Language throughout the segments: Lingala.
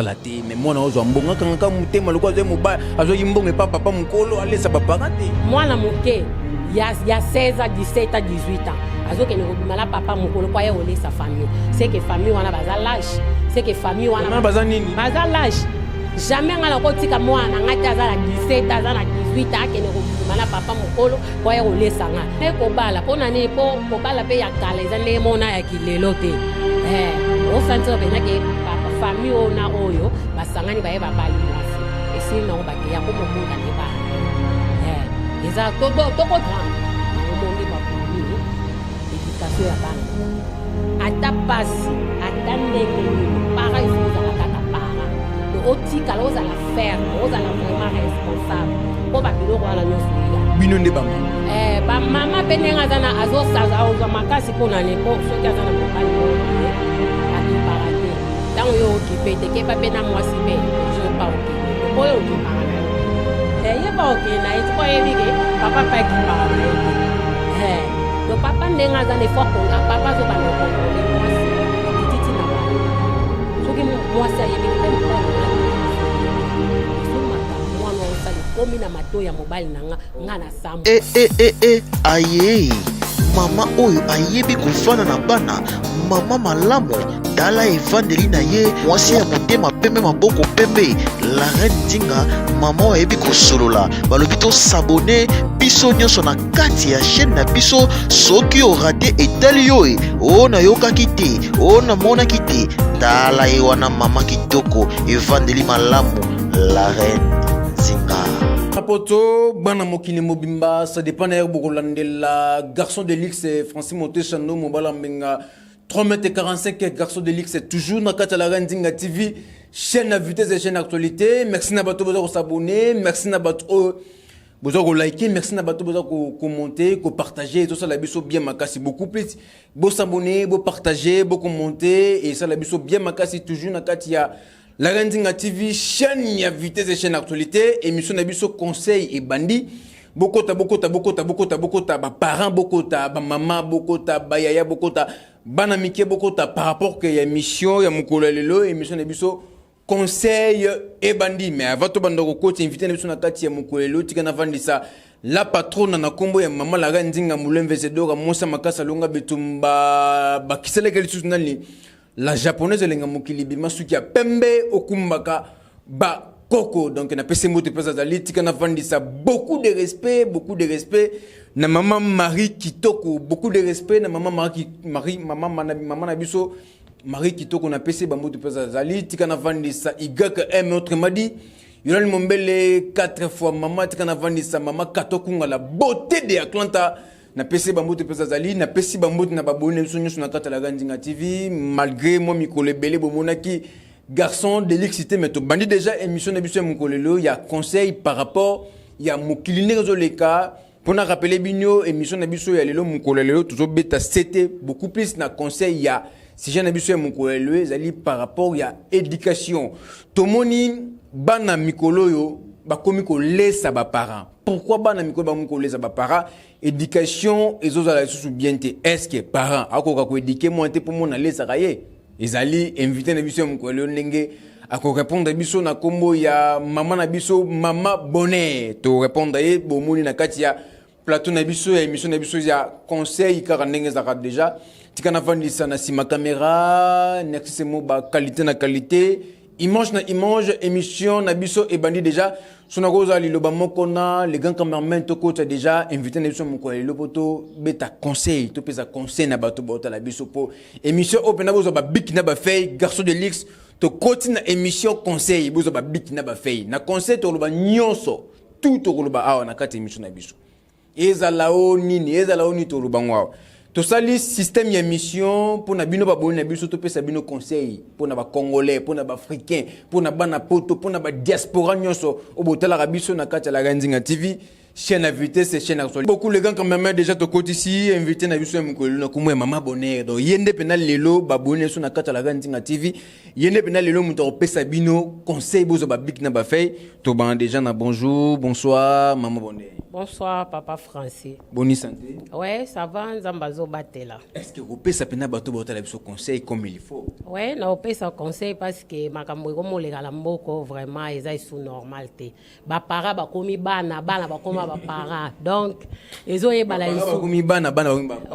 la te mais moi na ozo mbonga kanga mutema lokwa ze muba azo yimbonge papa mukolo alesa papa te mwana moke ya 16 à 17 à 18 ans azo ke ne kobimala papa mukolo kwa ye olesa famille c'est que famille wana baza lâche c'est que famille wana baza nini baza lâche jamais ngala kotika mwana ngati aza na 17 aza na 18 ans ke ne kobimala papa mukolo kwa ye olesa nga e kobala pona ni po kobala pe ya kala eza ne mona ya kilelo te o santo bena ke famille ona oyo basangani baye babali mwasi esi na obake ya komomunda ne ba eza todo grand omongi ba famille éducation ya bana ata pasi ata ndenge para ifuza kaka para do otika loza la faire oza la vraiment responsable ko ba biloko ala nyoso ya bino nde bango ba mama benenga zana azo saza oza makasi pona ne ko soki azana mobali mo tant yo occupé te ke papa na mwasi be je pas occupé ko yo ki parana ye ba occupé na it ko ye papa pa ki parana do papa ndenga za ne foko na papa zo ba no ko mwasi titi na ba so ki mwasi ye bi ke ko so mata mwana osali komi na mato ya mobile na nga na samu aye mama oyo ayebi kofana na bana mama malamu tala evandeli na ye mwasi ya motema pembe maboko pembe la reine Nzinga mama oyo ayebi kosolola balobi tosabone biso nyonso na kati ya chaîne na biso soki orate etali yo o nayokaki te o namonaki te tala ye wana mama kitoko evandeli malamu la reine Nzinga. Poto bana mokili mobimba ça dépend de la garçon de l'X Francis Monté Chano mobala menga 3m45 garçon de l'X c'est toujours na kata la Nzinga TV chaîne à vitesse et chaîne actualité merci na bato boza ko s'abonner merci na bato boza ko liker merci na bato boza ko commenter ko partager tout ça la biso bien makasi beaucoup plus bo s'abonner bo partager bo commenter et ça la biso bien makasi toujours na kati ya la Nzinga TV, chaîne à vitesse et chaîne actualité, émission Nabiso conseil et bandi. Bokota, ba parents, bokota, ba maman, bokota, ba yaya, bokota, banamike, bokota, par rapport que y a émission, y a mukolo lelo, émission Nabiso conseil et bandi. Mais avant tout bandoko côté invité Nabiso nakati ya mukolo lelo, tika na vandisa. La patronne na kombo ya maman la Nzinga Moulembe Zedora, Monsa Makasa Longa Betumba, ba kisele kalisus nani. La japonaise lenga mokili bima suki ya pembe okumbaka ba koko donc na pese moto pesa zali tika na vandisa beaucoup de respect na maman Marie Kitoko beaucoup de respect na maman maman na biso Marie Kitoko na pese ba moto pesa zali tika na vandisa igaka m autre madi yolal mombele 4 fois maman tika na vandisa maman Katokunga la beauté de Atlanta na PC Bambote pesa zali na PC Bambote na babone biso nyonso na kata la Nzinga TV malgré moi mikolo belé bomonaki garçon de l'excité mais to bandi déjà émission na biso mukolelo ya conseil par rapport ya mokiline rezoleka pour na rappeler binyo émission na biso ya lelo mukolelo toujours beta c'était beaucoup plus na conseil ya si j'ai na biso mukolelo zali par rapport ya éducation tomoni bana mikolo yo bakomi ko lesa ba parents pourquoi bana mikolo ba ko lesa ba parents éducation et autres la sous bien te est-ce que parents akoka ko éduquer moi te pour mon lesa kaye ezali invité na biso mukolo ndenge ako répondre biso na kombo ya maman na biso mama bonheur to répondre ye bomoni na kati ya plateau na biso ya émission na biso ya conseil car ndenge za déjà tikana vandisa na sima caméra next mo ba qualité na qualité image na image émission na biso et bandi déjà sona goza liloba mokona les grands cameramen to coach déjà invité na biso moko le poto beta conseil to pesa conseil na bato bota la biso po émission open na bozo ba big na ba fay garçon de l'X to coach na émission conseil bozo ba big na ba fay na conseil to loba nyonso tout to loba awa na kati émission na biso ezala oni to loba ngwa to sali système ya mission pour na bino ba boni na biso to pesa bino conseil pour na ba congolais pour na ba africain pour na bana poto pour na ba diaspora nyonso obotala ka biso na kati la Nzinga TV chaîne invité, c'est chaîne actuelle. Beaucoup les gars quand même déjà te côté ici, invité na biso mukolo na kumwe mama bonheur. Donc yende penal lelo babone so na kata la Nzinga TV. Yende penal lelo muto pesa bino conseil bozo ba big na ba fay. To ban déjà na bonjour, bonsoir maman bonheur. Bonsoir papa Francis. Bonne santé. Ouais, ça va Nzambazo batela. Est-ce que vous pesa pena bato botala biso conseil comme il faut? Ouais, na opesa conseil parce que makambo ko molega la mboko vraiment eza sous normalité. Ba para ba komi bana ba koma ba para. Donc ezo yebala isu. Ba komi bana ba.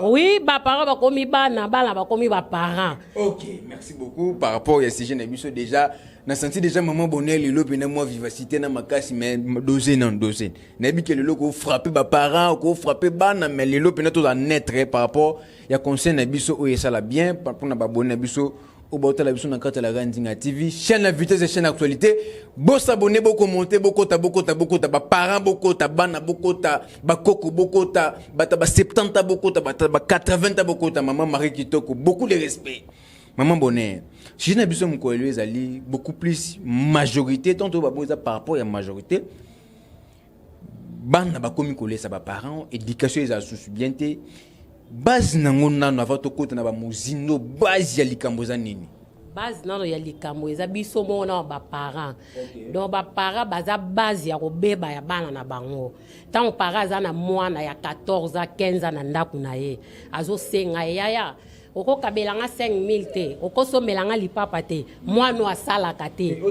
Oui, ba para ba komi bana ba komi ba para. OK, merci beaucoup par rapport à ce sujet na biso déjà. Na senti déjà maman bonheur lelo pena moi vivacité na makasi mais dosé non dosé. Na bi que lelo ko frapper ba parents ko frapper bana mais lelo pena tout en être par rapport ya conseil na biso o ça la bien par rapport na ba bonheur biso au bota la biso na kata la Nzinga TV chaîne la vitesse et chaîne actualité bo s'abonner bo commenter bo kota ba parents bo kota bana bo kota ba koko bo kota ba 70 bo kota ba 80 bo kota maman Marie Kitoko beaucoup de respect. Maman bonheur, si je n'ai besoin de beaucoup plus majorité, tant que par rapport à la majorité, ban na ba komi kolé sa ba parents, éducation ils a sous bien té, base nangona na vato kota na ba muzino base ya likambo za nini. Base nano ya likambo eza biso mona ba parents. Donc ba parents baza base ya ko beba ya bana na bango. Tant parents za na mwana ya 14 15 na ndaku na ye. Azo senga yaya. Oko kabelanga 5000 te, oko somelanga lipapa te, mwana asalaka te.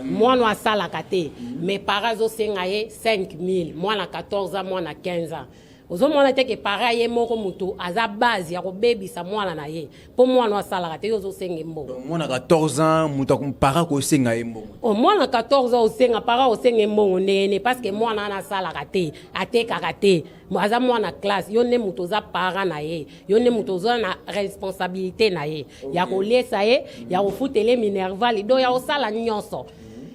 Mwana asalaka te, mes parents zo senga ye 5000, mwana 14 ans, mwana 15 ans. Ozo mwana te ke para ye moko mutu aza base ya ko bebisa mwana na ye. Po mwana asalaka te yo zo senga mbongo. Mwana 14 ans, mutu para ko senga ye mbongo. O mwana 14 ans osenga para osenga mbongo ndene parce que mwana na asalaka te, atekaka te. Aza mwana classe, yo ne mutu za para na ye, yo ne mutu za na responsabilité na ye. Ya ko lesa ye, ya ko futele minerval, do ya osala nyonso.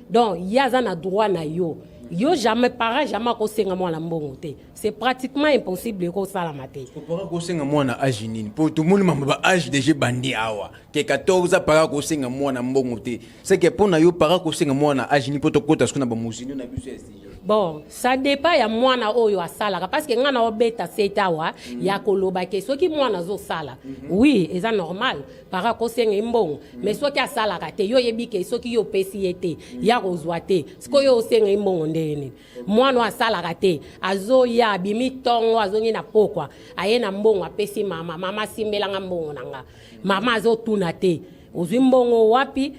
Donc ya za na droit na yo. Yo jamais para jamais ko senga mwana mbongo te. C'est pratiquement impossible ko sala maté. Ko para ko senga mwana âge nini? Pour tout le monde mamba âge déjà bandi awa. Que 14 para ko senga mwana mbongo te. C'est que pour na yo para ko senga mwana âge ni poto kota skuna ba musini na biso esti. Bon, ça dépend ya mwana oyo asala parce que ngana obeta setawa ya koloba ke soki mwana zo sala. Oui, eza normal para ko senga mbongo. Mais soki asala ka te yo yebi ke soki yo pesi ete ya kozwa te. Siko yo senga mbongo ndeni. Mwana asala ka te azo ya bimi tongo azongi na pokwa aye na mbongo apesi mama simbelanga mbongo nanga mama azo tuna te ozwi mbongo wapi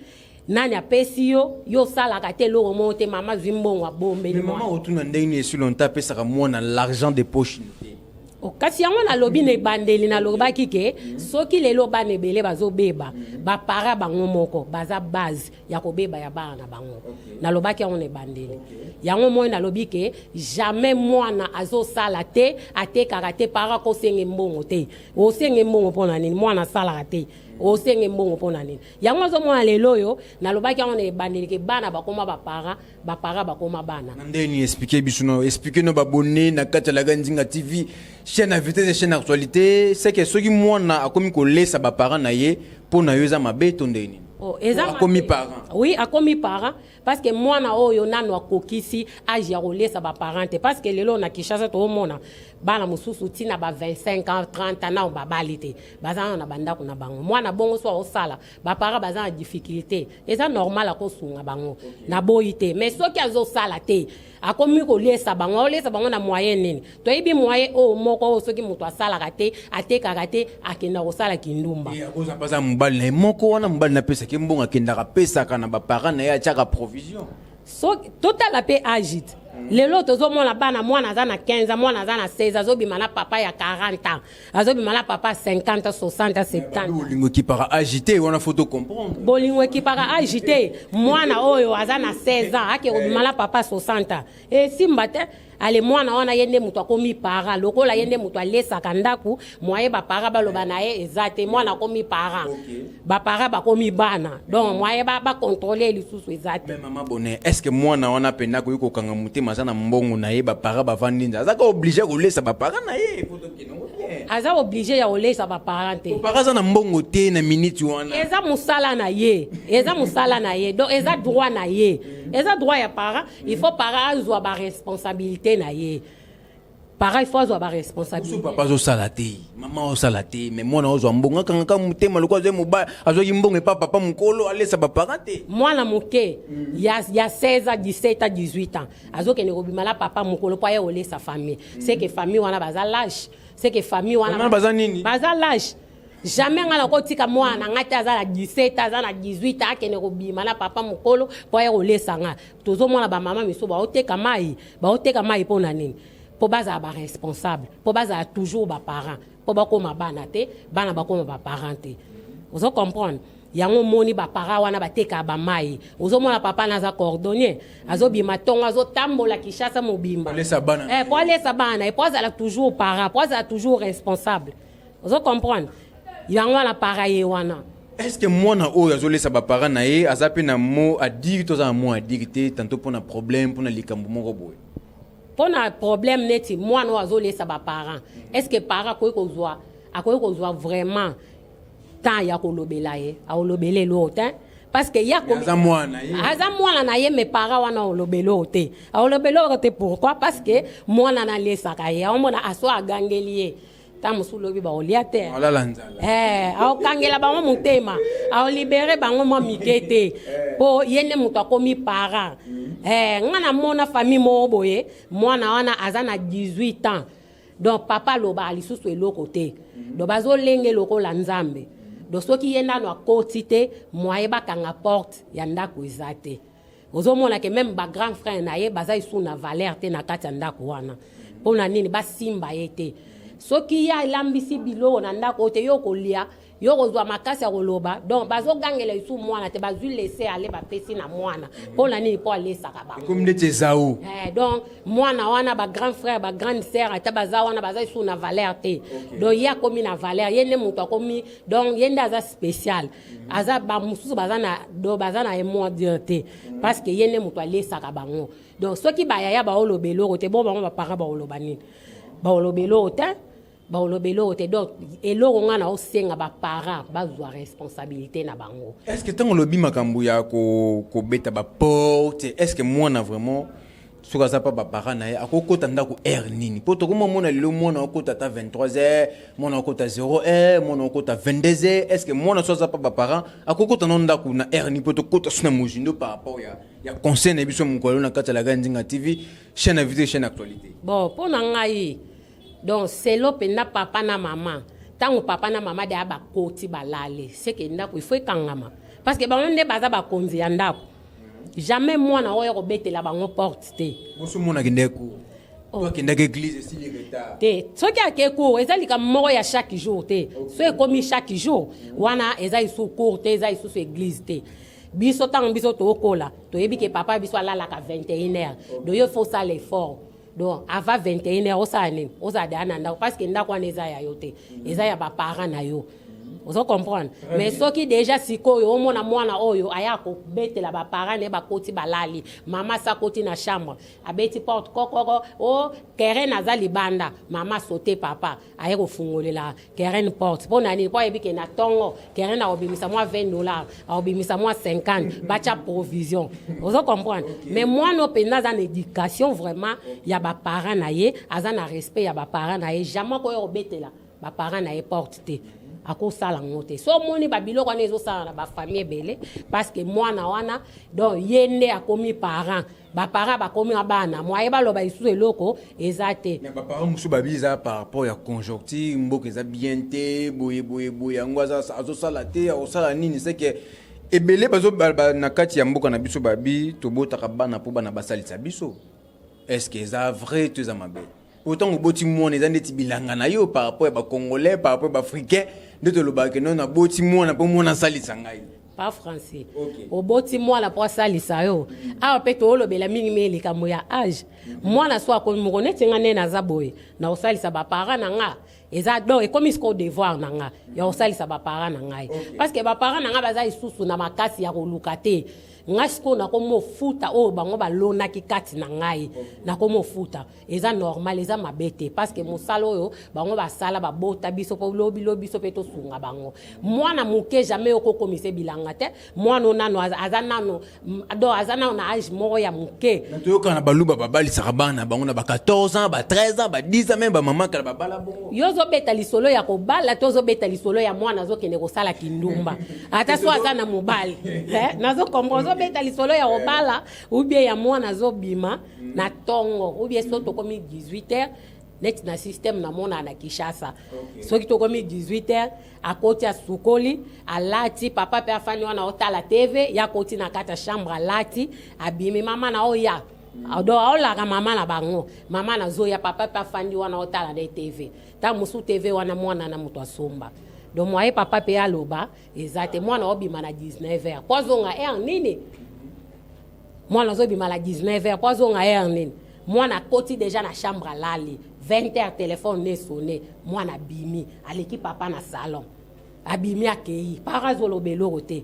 nani apesi yo salaka te loko monte mama zwi mbongo abombeli mama otuna ndeni sur longtemps pesaka mwana l'argent de poche kasi yango na lobi ne bandeli na lobaki ke soki lelo bana ebele bazobeba ba para bango moko baza base ya kobeba ya bana na bango na lobaki yango ne bandeli yango moyo na lobi ke jamais mwana azosala te atekaka te para ko senga mbongo te o senga mbongo mpona nini mwana salaka te o senga mbongo mpona nini yango zo mwana lelo yo na lobaki yango ne bandeli ke bana bakoma ba para bakoma bana ndeni expliquer biso no expliquer no babone na kata la Nzinga TV chaîne invité et chaîne actualité c'est que soki mwana akomi ko lesa ba parents na ye pona yo za mabe to ndeni. Oh, akomi parent. Oui, akomi parent parce que mwana oyo nano akokisi age ya kolesa ba parent parce que lelo na Kinshasa to mona bana mususu tina ba 25 ans 30 ans na ba balite bazana na banda kuna bango mwana bongo so osala ba parent bazana difficulté et ça normal akosunga bango na boyite mais soki azo sala te akomi ko lesa bango na moyen nini to yibi moyen o moko soki mutu asala kate atekaka te akenda kosala kindumba ya koza paza mbali na moko wana mbali na pesa ke mbonga kenda ka pesa kana ba parents na ya chaka provision so total ape agite lelo tozo mona bana mwana za na 15 mwana za na 16 azobima na papa ya 40 ans azobima na papa 50 60 70 bolingo ki para agité wana photo comprendre bolingo ki para agité mwana oyo aza na 16 ans ake obima na papa 60 et simba te ale mwana wana yende mutu akomi para lokola yende mutu alesaka ndaku moye ba para baloba na ye ezate mwana akomi para ba para bakomi bana donc moye ba contrôler lisusu ezate mais maman bonheur est-ce que mwana wana penda ko yuko kanga mutema za na mbongo na ye ba para ba vandinza azaka obligé ko lesa ba para na ye photo kinongo aza obligé ya olesa ba parent te para za na mbongo te na minute wana eza musala na ye donc eza droit na ye eza droit ya para il faut para azwa ba responsabilité na ye pareil faut avoir responsabilité papa zo salate maman o salate mais moi na ozo mbonga kanga mutema lokwa ze muba azo yimbonga pa papa mukolo alesa ba parate mwana moke ya 16 à 17 à 18 ans azo kene kobima la papa mukolo pa ye ole sa famille c'est que famille wana baza lâche c'est que famille wana baza nini baza lâche jamais ngala kotika mwana ngati aza na 17 aza na 18 akene kobima na papa mukolo pa ye ole sanga tozo mwana ba mama miso ba oteka mai pona nini po baza ba responsable po baza toujours ba parents po ba koma bana te bana ba koma ba parents te vous comprenez yango moni ba para wana bateka ba mai ozomona papa naza cordonnier azobima tongo azotambola kishasa mobimba po alesa bana et po azala toujours para po azala toujours responsable vous comprenez yango wana pareil wana est-ce que mwana oyo azolesa ba para na ye azape na mot à dire to za mot à dire te tantôt pour na problème pour na likambo moko boye pour na problème neti mwana azolesa ba para est-ce que para ko kozwa vraiment tant ya kolobela ye a olobele l'autre parce que ya comme aza mwana na ye me para wana olobelo te a olobelo te pourquoi parce que mwana na lesa ka ye on mona aso agangeli ye ta musulobi ba olia te a okangela ba motema a libérer bango mo mikete po yene muto akomi para ngana mona famille mo boye mwana wana aza na 18 ans donc papa loba alisusu eloko te do bazolenge loko la nzambe do soki yenda no akoti te moye bakanga porte ya ndako ezate ozomona ke même ba grand frère na ye baza isu na valeur te na kati ya ndako wana pona nini basimba ye te soki ya lambisi biloko na ndako te yo kolia yo kozwa makasi ya koloba donc bazogangela isu mwana te bazwi laisser aller bapesi na mwana pona nini po alesaka bango comme ndete ezao donc mwana wana ba grand frère ba grande sœur ata baza wana baza isu na valeur te donc ya komi na valeur yende mutu akomi donc yende aza spécial aza ba mususu baza na émoi te parce que yende mutu alesaka bango donc soki bayaya ba olobelo te bon bango ba para ba oloba nini ba olobelo te baolobelo te donc eloko ngana osenga ba para bazwa responsabilité na bango est-ce que tango lobi makambo ya ko beta ba porte est-ce que mwana vraiment soka za pa ba para na ye akokota ndako nini poto ko mona lelo mwana okota ta 23h mwana okota 0h mwana okota 22h est-ce que mwana soza pa ba para akokota no ndako na ni poto kota suna mojindo par rapport ya conseil na biso mukolo na kata la Gandinga TV chaîne invité chaîne actualité bon pona ngai donc c'est l'openda papa na maman tango papa na maman de aba koti balale c'est que ndako il faut kangama parce que bango nde baza ba konzi ya ndako jamais moi na oyo kobetela bango porte te boso mona kindeko toi kindeke église si l'état te soki akeko ezali ka moko ya chaque jour te so ekomi chaque jour wana ezali sous cour te ezali sous église te biso tango biso to okola to yebi ke papa biso alala ka 21h donc il faut ça l'effort donc avant 21h osa dana ndako parce que ndako wana eza ya yo te eza ya ba parents na yo ozo comprendre mais soki déjà sikoyo omona mwana oyo aya ko betela ba parents ne ba koti balali mama sa koti na chambre abeti porte kokoko o keren azali banda mama sauter papa aya ko fungolela keren porte pona ni po ebike na tongo keren na obimisa moi $20 obimisa moi 50 bacha provision ozo comprendre mais moi no pena za éducation vraiment ya ba parents na ye azana respect ya ba parents na ye jamais ko yo betela ba parents na ye porte te akosala ngote so moni babilo kwa nezo sala na ba famille belé parce que mwana wana donc yende akomi parent ba parent ba komi bana moye baloba isu eloko ezate mais ba parent musu babiza par rapport ya conjoncture mboka eza bien te boye ngwaza azo sala te osala nini c'est que ebele bazo na kati ya mboka na biso babi tobotaka bana po bana basalisa biso est-ce que ça vrai tu za mabe autant oboti mwana eza ndeti bilanga na yo par rapport ba congolais par rapport ba africain ndeto lobaka non na boti mwana po mwana salisa ngai pas français oboti mwana po salisa yo a peto olobela mingi meli kamo ya âge mwana so akomi mokone tinga ne na zaboye na osalisa ba parents na nga eza donc comme isko devoir na nga ya osalisa ba parents na ngai parce que ba parents na nga baza isusu na makasi ya koluka te ngai siko nakomofuta oyo bango balonaki kati na ngai nakomofuta eza normal eza mabe te parce que mosala oyo bango basala babota biso mpo lobi biso mpe tosunga bango mwana moke jamais okokomisa bilanga te mwana nano aza nano na age moko ya moke toyokana baluba babalisaka bana bango na ba 14 ans ba 13 ans ba 10 ans même bamama kala babala bongo yo ozobeta lisolo ya kobala to ozobeta lisolo ya mwana azokende kosala kindumba ata so aza na mobali nazokomprendre ozobeta lisolo ya kobala ubie ya mwana azobima na tongo ubie so tokomi 18h net na système na mona na Kishasa soki tokomi 18h akoti ya sukoli alati papa pe afani wana otala TV ya koti na kata chambre alati abimi mama na oya ado aolaka mama na bango mama na zoya papa pe afandi wana otala na TV ta musu TV wana mwana na mutu asomba do mwaye papa pe aloba ezate mwana obima na 19h pozonga nini mwana zobima na 19h pozonga nini mwana koti déjà na chambre alali 20h téléphone ne sonné mwana bimi aleki papa na salon abimi akei parazo beloko te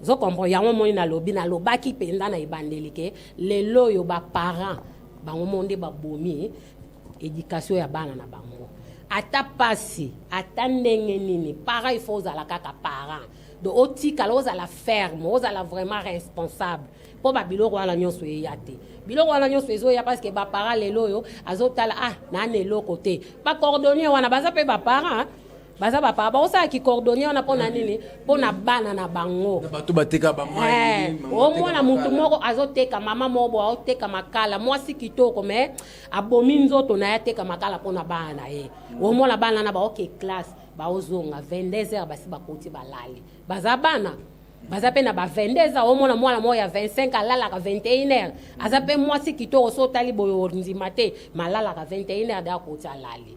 zo comprend yango moni na lobi na lobaki penda na ibandelike lelo yo ba parents bango monde ba bomi éducation ya bana na bango ata pasi ata ndenge nini para il faut ala kaka parents de otika loza la ferme oza la vraiment responsable po ba biloko ala nyonso yate biloko ala nyonso ezo ya parce que ba parents lelo yo azotala na neloko te ba coordonner wana baza pe ba parents baza ba papa osa ki coordonner wana pona nini pona bana na bango bato bateka ba mai o mwana mutu moko azoteka mama mobo azoteka makala mwasi kitoko me abomi nzoto na yateka makala pona bana o mwana bana na ba classe ba ozonga 22h basi bakoti balali baza bana baza pe na ba 22h o mwana moya 25 alala ka 21h aza pe mwasi kitoko so tali boyo nzima te malala ka 21h da koti alali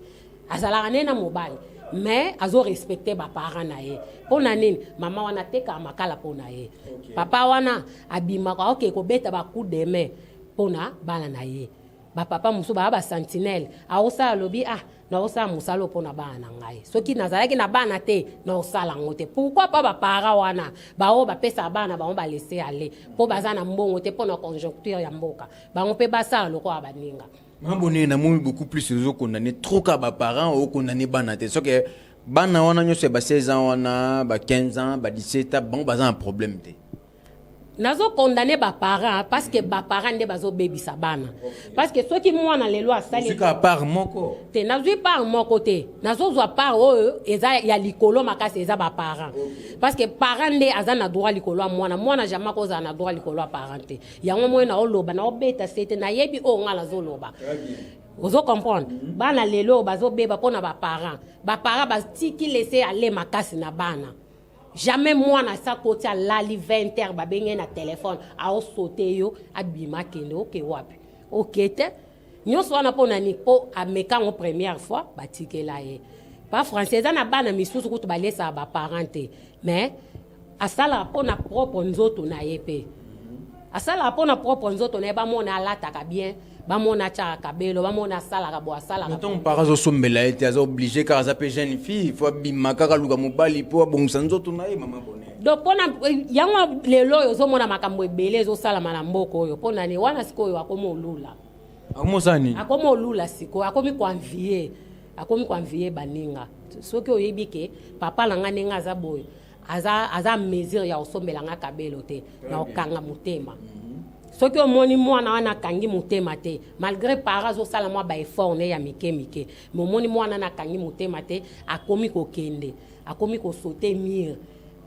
azala nena mobali mais azo respecter ba parents na ye pona nini mama wana teka makala pona ye papa wana abima ko ko beta ba coup de main pona bana na ye ba papa musu ba sentinelle aosa lobi na osa musalo pona bana ngai soki nazalaki na bana te na osala ngote pourquoi pas ba parents wana ba pesa bana ba laisser aller po bazana mbongo te pona conjoncture ya mboka ba pe basala loko abaninga mabone na moi beaucoup plus aux condamné trop ka ba parents au condamné bana te so que bana wana nyo se ba 16 ans wana ba 15 ans ba 17 ans bon ba un problème te nazo condamné ba parents parce que ba parents nde bazo bebisa bana parce que ceux qui mwana lelo asali c'est ka part moko te nazo par moko te nazo zwa par eza ya likolo makasi eza ba parents parce que parents nde azana droit likolo mwana jamais ko za na droit likolo parents te yango moyo na oloba na obeta sete na yebi ngala zo loba ozo comprendre bana lelo bazo beba pona ba parents batiki laisser aller makasi na bana jamais mwana sa koti alali 20h babenge na téléphone ao sauter yo abima kende wapi te nyonso wana pona ni po ameka en première fois batikela ye pas français na bana misusu kutu balesa ba parents te mais asala pona propre nzoto na ye pe asala pona propre nzoto na ba mona alata ka bien ba mona cha kabelo ba mona sala ka bo asala ka ton parazo sombela était obligé car ça peut jeune fille il faut bimaka ka luka mobali po bon sanzoto na ye mama bonne donc pona yango lelo yo zo mona makambo ebele zo sala na mboko yo pona ni wana siko yo akomo lula akomo lula siko akomi kwanvier baninga soki oyebike papa langa nenga za boyo aza mesure ya osombela nga kabelo te na okanga mutema soki omoni mwana wana kangi mutema te malgré parents zo sala mwa ba effort ne ya mike momoni mwana na kangi mutema te akomi kokende akomi ko sauter mur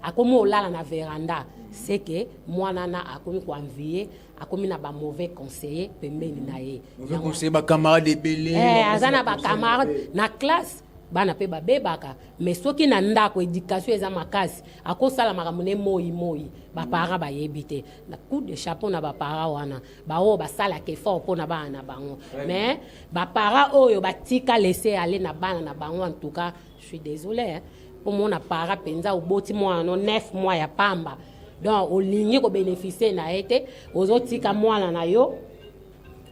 akomi olala na veranda c'est que mwana na akomi ko envier akomi na ba mauvais conseiller pembeni na ye mauvais conseiller ba camarade belé azana ba camarade na classe bana pe babebaka mais soki na ndako éducation eza makasi akosala makambo ne moi ba parents ba yebite na coup de chapeau na ba parents wana ba basala ke fort pona bana bango mais ba parents oyo batika laisser aller na bana na bango en tout cas je suis désolé pour mon parent penza oboti mwana 9 mois ya pamba donc olingi ko bénéficier na été ozotika mwana na yo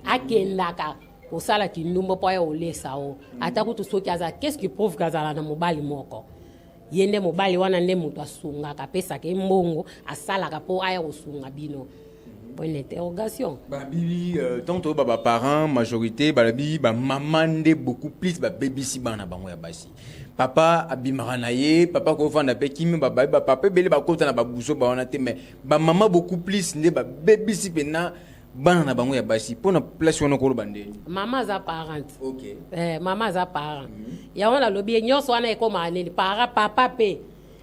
akendaka osala kindumbo po ya olesa o atakutu soki aza qu'est-ce qui prouve kazala na mobali moko yende mobali wana nde mutu asungaka apesaka mbongo asalaka mpo aya kosunga bino. Point d'interrogation. Babibi, tant que baba parents, majorité, babi, ba maman de beaucoup plus, ba baby si bana bango ya basi. Papa abimaranaye, papa ko fanda pe kimi baba papa bele ba kota na ba buso ba wana te mais ba maman beaucoup plus nde ba baby si pena bana na bango ya basi. Pona place wana ko bande. Maman za parent. OK. Maman za parent. Ya wana lobi nyonso wana ekoma aneli para papa pe.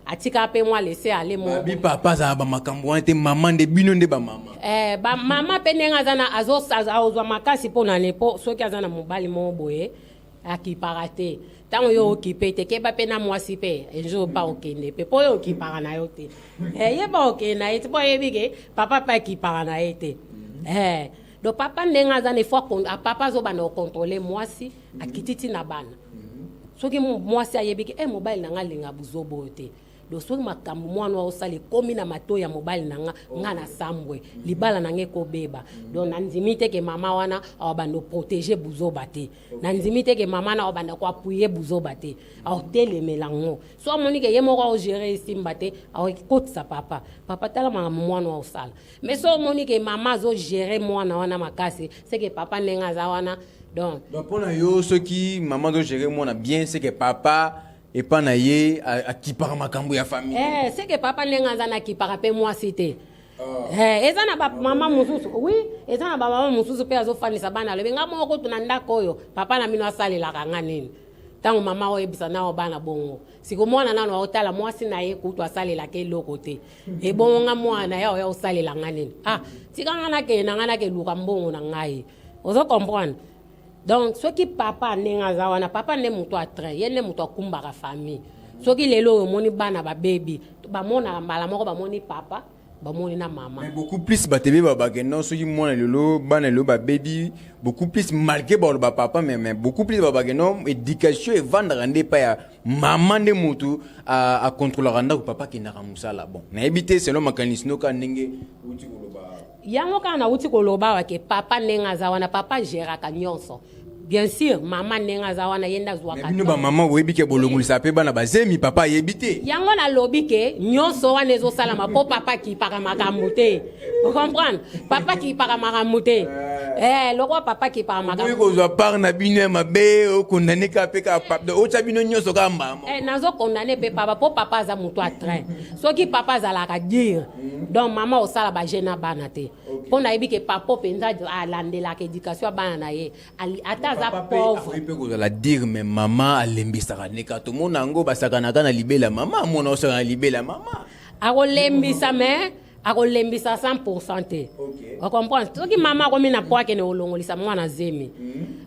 Atika pe moi laisser aller mon bi papa za ba makambo ante maman de bino nde ba mama ba mama pe nenga zana azozwa makasi pona nepo soki azana mobali mo boye akiparate tango yo okipete ke ba pe na mwasi pe enjo ba okende pe po yo okipara na yo te ye ba okena ete po yebike papa pa ekipara na ete do papa nenga zana fois papa zo bana contrôler mwasi akititi na bana soki mwasi ayebike mobali na nga linga buzobo te do soki makambo mwana wa osali komi na mato ya mobali nanga ngana sambwe libala nange ko beba do nanzimite ke mama wana abando protéger buzoba te nanzimite ke mama na abanda ko appuyer buzoba te au telemelango so monike yemo ko gérer simba te au kotsa papa tala mwana wa osala mais so monike mama zo gérer mwana wana makasi c'est que papa nenga za wana donc pour yo ceux qui maman doit gérer moi bien c'est que papa et pas naie à qui par makambo ya famille c'est que papa nenga za na qui par pe moi cité eza na ba maman mususu oui eza na ba maman mususu pe azo fanisa bana le nga moko tunanda koyo papa na mino asali la kanga nini tango mama o ebisa na o bana bongo siko mwana nano otala mwasi na ye kutu asali la ke lokote e bongo nga mwana ya o sali la nganini tika ngana ke na ngana ke luka mbongo na ngai ozo comprendre. Donc ce qui papa nenga zawana papa ne muto atre ye ne muto kumba ka famille ce qui lelo moni bana ba baby ba mona mbala moko ba moni papa ba moni na mama mais beaucoup plus ba tebe ba bageno ce qui mona lelo bana lelo ba baby beaucoup plus marqué ba papa mais beaucoup plus ba bageno éducation et vendre rende pa ya maman de mutu à contrôler randa ko papa ki na musala bon na éviter selon mécanisme ka ndenge uti ko yango kana uti koloba wa ke papa nenga zawana papa gera ka nyonso bien sûr mama nenga zawana yenda zwa ka bino ba mama webi ke bolongulisa pe bana bazemi papa yebite yango na lobi ke nyonso wana ezo sala ma po papa ki para makambo te vous comprenez papa ki para makambo te loko papa ki para makambo ko zo par na bino mabe o condamné ka pe ka papa o tabino nyonso ka mama nazo condamné pe papa po papa za muto a train soki papa za la ka dire donc mama o sala ba jena bana te po na yebi ke papa penza alandela ke éducation bana na ye ata za pauvre pe ko la dire mais maman alembisaka neka to mona ngo basakana kana libela mama mona osaka libela mama akolembisa mais akolembisa 100% te on comprend soki mama ko mina po akene olongolisa mwana zemi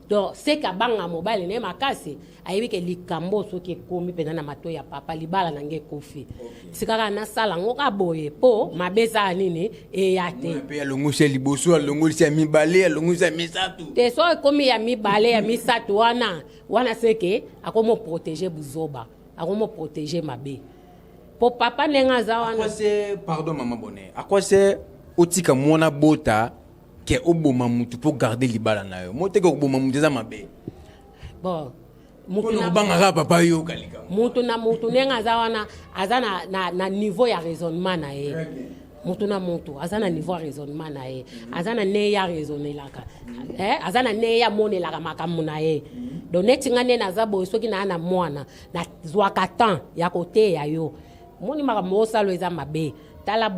donc c'est ka banga mobile ne makasi ayebi ke likambo soki komi pena na mato ya papa libala nange kofi sikaka na sala ngoka boye po mabesa nini e yate pe alongolisa liboso alongolisa mibale alongolisa misatu te so komi ya mibale ya misatu wana seke akomo protéger buzoba akomo protéger mabe pour papa nenga zawana quoi c'est pardon maman bonheur à quoi c'est otika mona bota ke oboma mutu pour garder libala na yo moteka oboma mutu za mabe bon mutu na banga papa yo kalika mutu nenga zawana azana na niveau ya raisonnement na ye mutu na mutu azana niveau ya raisonnement na ye azana ne ya raisonnelaka azana ne ya monelaka makambo na ye donc neti ngane na zabo soki na mwana na zwaka temps ya kote ya yo moni makambo osalo eza mabe tala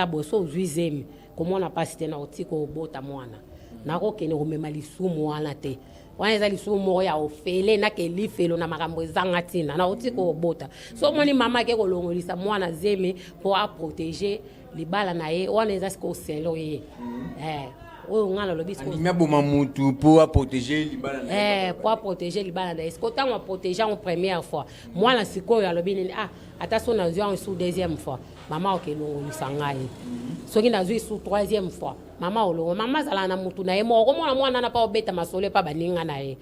boy so zuizemi komona pasi te na otiko obota mwana nakokende komema lisumu wana te wana eza lisumu ya ofele nake lifelo na makambo ezanga ntina na otiko obota so moni mama ke kolongolisa mwana zemi po aprotéger libala na ye wana eza siko oselo ye oyo ngala lobi siko ndimia boma mutu pour protéger libala na ye pour protéger libala na ye siko tango protéger en première fois mwana siko ya lobi nini attention na zwa sous deuxième fois mama okelongolisa ngai soki na zwi sous troisième fois mama olongo mama zala na mutu na ye moko mwana mwana na pa obeta masolo pa baninga na ye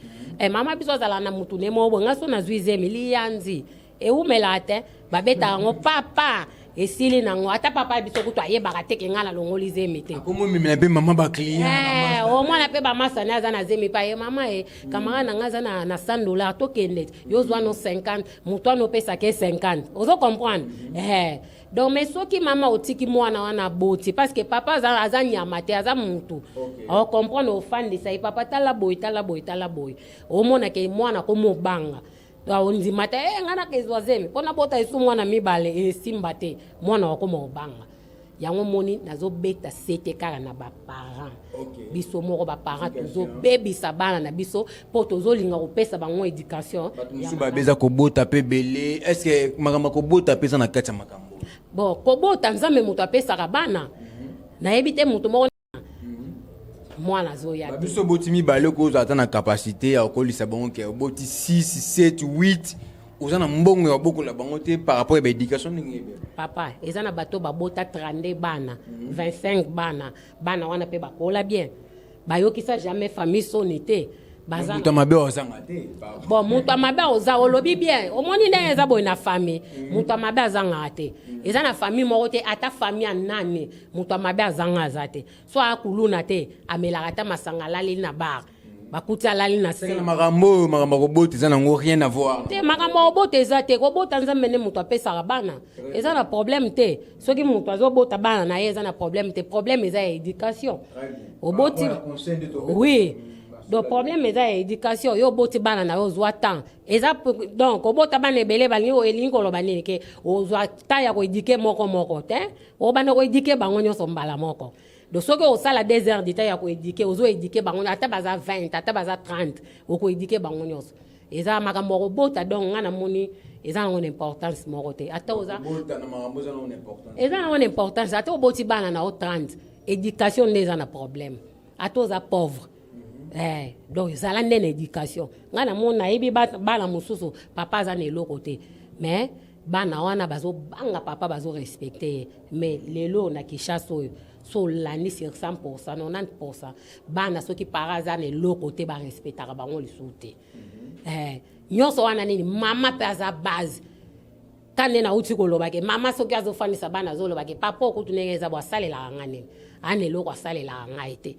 mama biso zala na mutu ne moko nga so na zwi zemi liyanzi e umela te babeta ngo papa esili nango ata papa biso kutu ayebaka te ke nga na longoli zemi te akomomemela mpe mama baclient o mwana mpe bamasani aza na zemi pa ye mama kamara na nga aza na $100 tokende yozwa no 50 moto wana opesaka 50 ozo comprendre donc mais soki mama otiki mwana wana boti parce que papa aza nyama te aza mutu ocomprendre ofandisa ye papa tala boye omona ke mwana komobanga ondima te nga nakezwa zemi mpona bota esu mwana mibale esimba te mwana wakomobanga yango moni nazobeta sete kaka na baparent biso moko baparent tozobebisa bana na biso mpo tozolinga kopesa bango éducation mosu babeza kobota mpe bele estce makambo kobota mpe eza na kati ya makambo bon kobota nzambe moto apesaka bana nayebi te moto moko mwana azoya biso boti mibale kozwa ata na kapasité ya kokolisa bango ke oboti 6 7 8 oza na mbongo ya bokola bango te par rapport ya baéducation ndenge papa eza na bato babota 32 bana 25 bana wana mpe bakola bien bayokisa jamais famille soni te moto mabe ozanga te bon moto mabe oza olobi bien omoni ndenge eza boye na famille moto mabe azanga te eza na famille moko te ata famille ya nane moto mabe azanga aza te so akuluna te amelaka ata masanga alali na bar bakuti alali na se makambo kobota eza nango rien à voir te makambo kobota eza te kobota nzambe nde moto apesaka bana eza na problème te soki moto azobota bana na ye eza na problème te problème eza ya éducation oboti oui donc problème eza ya éducation yo oboti bana na yo ozwa temps eza donc obota bana ebele elingi koloba nini ke ozwa temps ya koéduke moko te obanda koéduke bango nyonso mbala moko donc soki osala 2 heures de temps ya koéduke ozoéduke bango ata baza 20 ata baza 30 okoéduke bango nyonso eza makambo kobota donc nga namoni eza nango na importance moko te ata eza nango na importance ata oboti bana na o 30 éducation nde eza na problème ata oza pauvre donc ezala nde na éducation nga namoni nayebi bana mosusu papa aza na eloko te mais bana wana bazobanga papa bazorespecte ye mais lelo na Kinshasa oyo so lani sur 100% 90% bana soki para aza na eloko te barespectaka bango lisusu te nyonso wana nini mama mpe aza base kande nauti kolobake mama soki azofandisa bana azolobake papa okutu ndenge eza bo asalelaka nga nini ana eloko asalelaka ngai te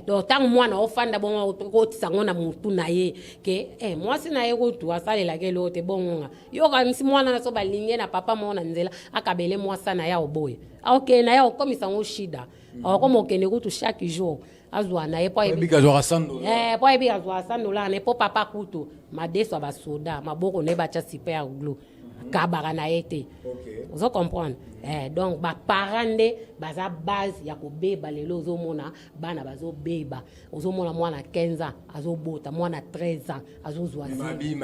donc ntango mwana ofanda bongo kotisa ngo na motu na ye ke mwasi na ye kutu asalelaka eloko te bongonga yokanisi mwana na so balinge na papa moko na nzela akabele mwasa na ye aoboye aokende na ye aokomisa ngo shida aokoma okende kutu chaque jour azwa na ye po ayebika azwaka $100 ne po papa kutu madeso ya basoda maboko na ye batya sipe ya glo kabaka na ye te ozo comprendre donc baparent nde baza base ya kobeba lelo ozomona bana bazobeba ozomona mwana 15 ans azobota mwana 13 ans azozwa mabi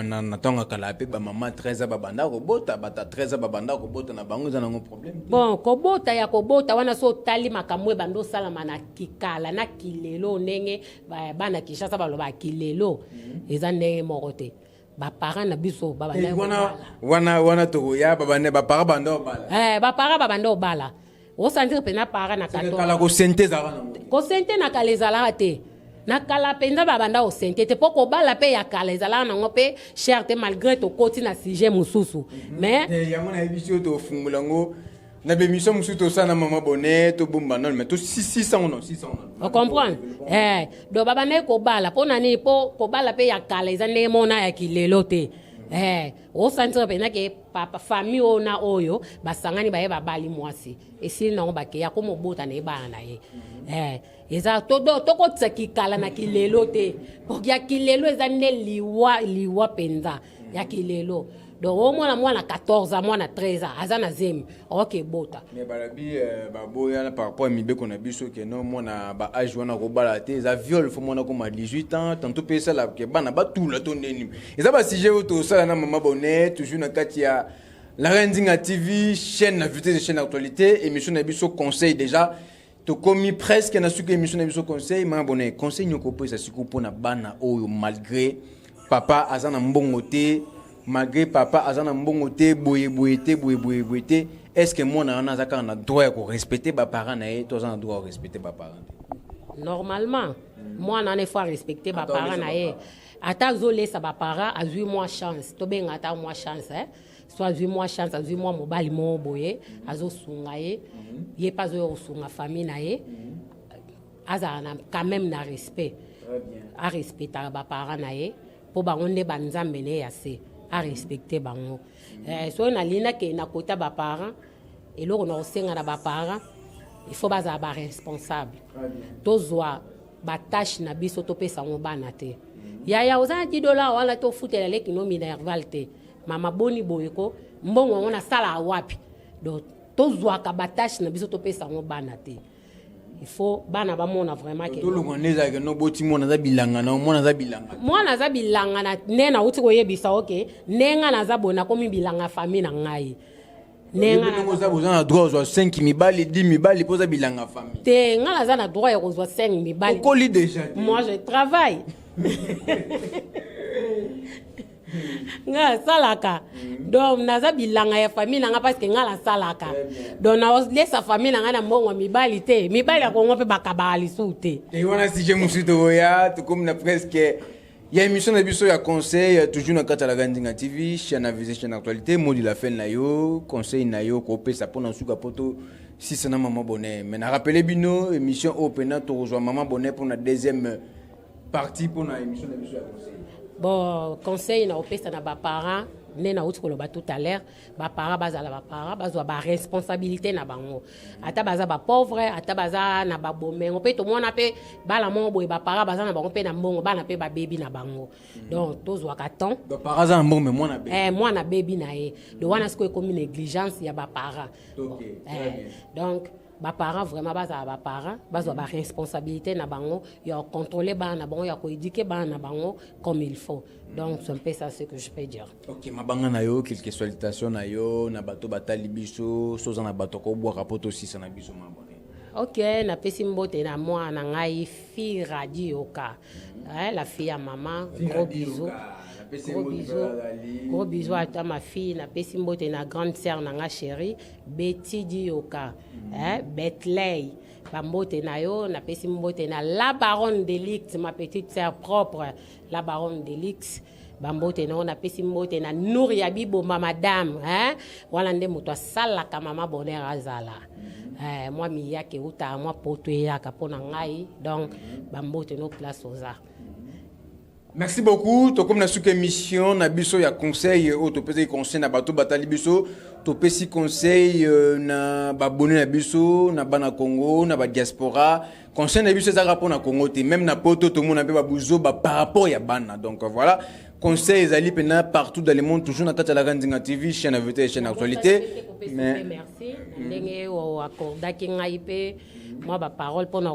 na ntongo kala mpe bamama 13 ans babanda kobota bata 13 ans babanda kobota na bango eza nango problème bon kobota wana so otali makambo ebanda osalama na kikala na kilelo ndenge bana Kinshasa baloba kilelo eza ndenge moko te baparent na biso wana tokoya bapara banda obala bapara babanda obala osantire mpenza para na kala kosente na kala ezalaka te na kala mpenza babanda osente te mpo kobala mpe ya kala ezalaka nango mpe cher te malgré tokoti na sujet mosusu mais yango nayebi si oyo tofungola ngo na bémission mosusu tosala na mama bone tobomba nano mais to 600 on comprend donc babanda kobala mpo na nini mpo kobala mpe ya kala eza ndenge mona ya kilelo te osantire mpenza ke papa famille oyo na oyo basangani baye babali mwasi esili nango bakeya komobota na ye bana na ye eza tokotisa kikala na kilelo te poki ya kilelo eza nde liwa mpenza ya kilelo donc omona mwana 14 ans mwana 13 ans aza na zemi okebota mais balabi baboya par rapport à mibeko na biso ke no mona ba âge wana kobala te eza viol fo mona koma 18 ans tantôt pe sala ke bana batula to ndeni eza ba sujet oto sala na mama bonnet toujours na kati ya la Rendinga TV chaîne na vitesse de chaîne actualité émission na biso conseil déjà to komi presque na suku émission na biso conseil mama bonnet conseil nyoko po sa siku pona bana oyo malgré papa azana mbongo te malgré papa azana mbongo te boye te est-ce que moi na zaka na droit ya ko respecter ba parents na ye to azana droit à respecter ba parents normalement moi na ne faut respecter ba parents na ye ata zolesa ba parents azui moi chance to benga ata moi chance soit azwi mwa chance azwi mwa mobali mo boye azosunga ye ye pas oyo osunga famille na ye azala na quand même na respect a respectaka baparent na ye mpo bango nde banzambe ne ya se a respecte bango soki nalingi akende na kota baparent eloko na kosenga na baparent il faut bazala baresponsable tozwa batashe na biso topesa yango bana te yaya oza na $10 wana tofutela leki no minerval te mama boni boye ko mbongo yango nasala wapi donc tozwaka batashe na biso topesa yango bana te il faut bana bamona vraiment que tolongwanezaka no boti mwana za bilanga na mwana za bilanga na ne na uti koyebisa oke nenga naza bona komi bilanga famille na ngai nenga za bozana droit zo 5 mibali 10 mibali poza bilanga famille te nga naza na droit ya kozwa 5 mibali okoli déjà moi je travaille nga salaka donc naza bilanga ya famille nanga parce que nga la salaka donc na laisse famille nanga na mbongo mibali te mibali ya kongo pe bakaba lisu te et wana si je musuto ya to comme na presque il y a émission na biso ya conseil toujours na kata la Gandinga TV chaîne avisée chaîne actualité modi la fin na yo conseil na yo ko pesa pona suka poto si c'est na maman bonnet mais na rappeler bino émission open to rejoindre maman bonnet pour la deuxième partie pour na émission na biso ya conseil. Bon, conseil na opesa na baparents ne na uti koloba tout à l'heure baparents bazala baparents bazwa ba responsabilité na bango ata baza ba pauvre ata baza na ba bomengo pe to mona pe bala mo boy baparents baza na bango pe na mbongo bana pe ba baby na bango donc tozwa ka temps baparents za mbongo mais mwana baby mwana baby na ye do wana siko comme négligence ya baparents donc baparents vraiment bazala baparents bazwa ba responsabilité na bango ya contrôler bana bango ya ko éduquer bana bango comme il faut donc c'est un peu ça ce que je peux dire. OK mabanga na yo quelques salutations na yo na bato batali biso soza na bato ko bwa rapoto aussi sana biso mabone. OK na pesi mbote na moi na ngai fille radioka la fille à maman gros bisous. Gros bisous à toi ma fille na pesi mbote na grande sœur na nga chérie Betty Dioka Betley bambote na yo na pesi mbote na la baronne d'Elix ma petite sœur propre la baronne d'Elix bambote na pesi mbote na Nouria Bibo madame wala nde moto asalaka mama bonheur azala moi mi yake uta moi poto yaka pona ngai donc bambote no place oza. Merci beaucoup. To comme na suka émission na biso ya conseil o to pesi conseil na bato batali biso to pesi conseil na babone na biso na bana Congo na ba diaspora conseil na biso za rapport na Congo te même na poto to mona pe ba buzo ba par rapport ya bana donc voilà conseil ezali pena partout dans le monde toujours na kata la Gandinga TV chaîne invité chaîne actualité mais merci ndenge o accordaki ngai pe moi ba parole pona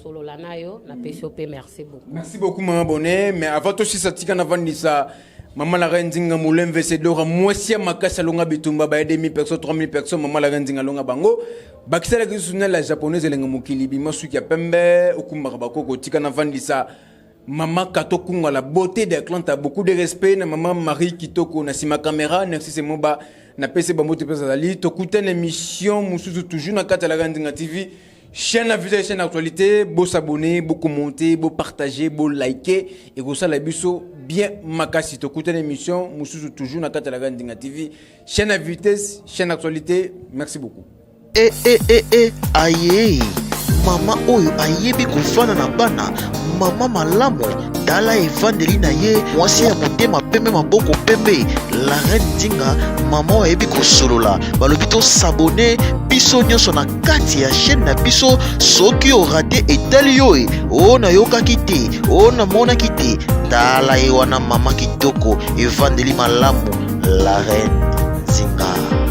solo la nayo na PCOP merci beaucoup. Merci beaucoup maman bonnet mais avant aussi ça tika na vandisa maman la Gandinga moulin vesedora moisia makasa longa bitumba ba 2000 personnes 3000 personnes maman la Gandinga longa bango bakisala kisuna la japonaise lenga mokili bima suki ya pembe okumba bakoko tika na vandisa maman Kato Kunga la beauté des clients a beaucoup de respect na maman Marie Kitoko na sima caméra merci c'est moba na PC bamote pesa dali to kutene émission musuzu toujours na kata la Gandinga TV chaîne avisée chaîne actualité beau s'abonner beau commenter beau partager beau liker et go ça la biso bien makasi to kutene émission musuzu toujours na kata la Gandinga TV chaîne à vitesse chaîne actualité merci beaucoup. Aye mama oyo ayebi kofana na bana mama malamu tala evandeli na ye mwasi ya motema pembe maboko pembe la reine Dinga mama oyo ayebi kosolola balobi to s'abonner biso nyonso na kati ya chaîne na biso soki orate etali yo o na yokaki te o na monaki te tala ye wana mama kitoko evandeli malamu la reine Dinga.